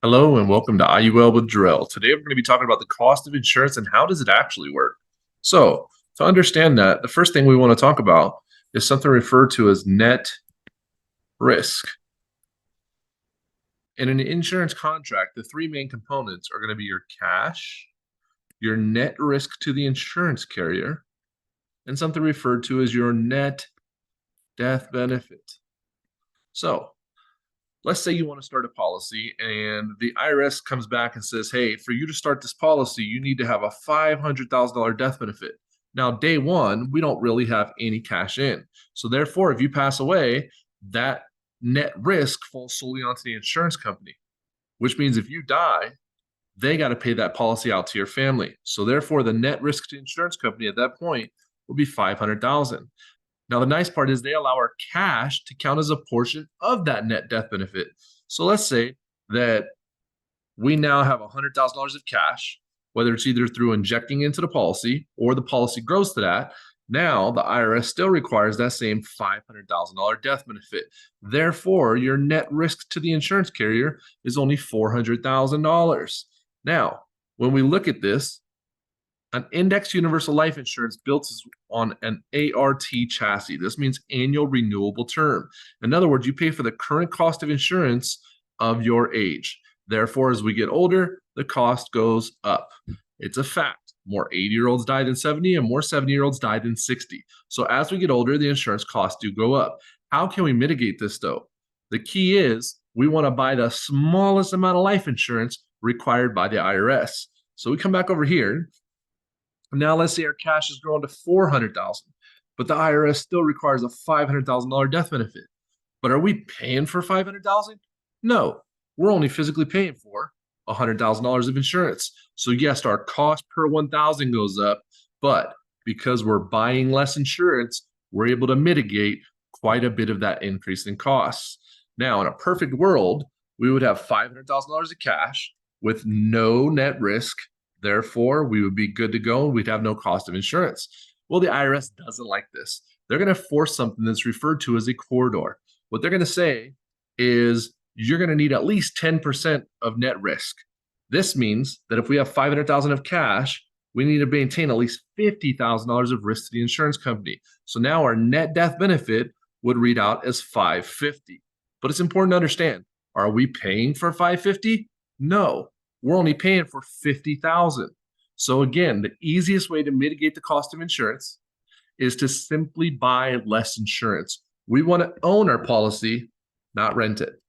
Hello and welcome to IUL with Jarrell. Today we're going to be talking about the cost of insurance and how does it actually work. So, to understand that, the first thing we want to talk about is something referred to as net risk. In an insurance contract, the three main components are going to be your cash, your net risk to the insurance carrier, and something referred to as your net death benefit. So, let's say you want to start a policy and the IRS comes back and says, hey, for you to start this policy, you need to have a $500,000 death benefit. Now, day one, we don't really have any cash in. So therefore, if you pass away, that net risk falls solely onto the insurance company, which means if you die, they got to pay that policy out to your family. So therefore, the net risk to the insurance company at that point will be 500,000. Now, the nice part is they allow our cash to count as a portion of that net death benefit. So let's say that we now have $100,000 of cash, whether it's either through injecting into the policy or the policy grows to that. Now, the IRS still requires that same $500,000 death benefit. Therefore, your net risk to the insurance carrier is only $400,000. Now, when we look at this, an index universal life insurance built on an ART chassis. This means annual renewable term. In other words, you pay for the current cost of insurance of your age. Therefore, as we get older, the cost goes up. It's a fact. More 80-year-olds die than 70 and more 70-year-olds die than 60. So as we get older, the insurance costs do go up. How can we mitigate this though? The key is we want to buy the smallest amount of life insurance required by the IRS. So we come back over here. Now let's say our cash has grown to 400,000, but the IRS still requires a $500,000 death benefit. But are we paying for 500,000? No, we're only physically paying for $100,000 of insurance. So yes, our cost per 1,000 goes up, but because we're buying less insurance, we're able to mitigate quite a bit of that increase in costs. Now, in a perfect world, we would have $500,000 of cash with no net risk. Therefore, we would be good to go. We'd have no cost of insurance. Well, the IRS doesn't like this. They're going to force something that's referred to as a corridor. What they're going to say is you're going to need at least 10% of net risk. This means that if we have 500,000 of cash, we need to maintain at least $50,000 of risk to the insurance company. So now our net death benefit would read out as 550. But it's important to understand, are we paying for 550? No. We're only paying for 50,000. So again, the easiest way to mitigate the cost of insurance is to simply buy less insurance. We want to own our policy, not rent it.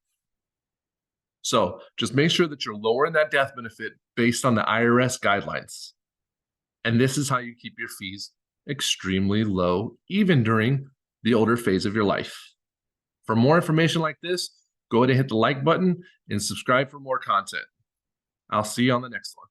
So just make sure that you're lowering that death benefit based on the IRS guidelines. And this is how you keep your fees extremely low, even during the older phase of your life. For more information like this, go ahead and hit the like button and subscribe for more content. I'll see you on the next one.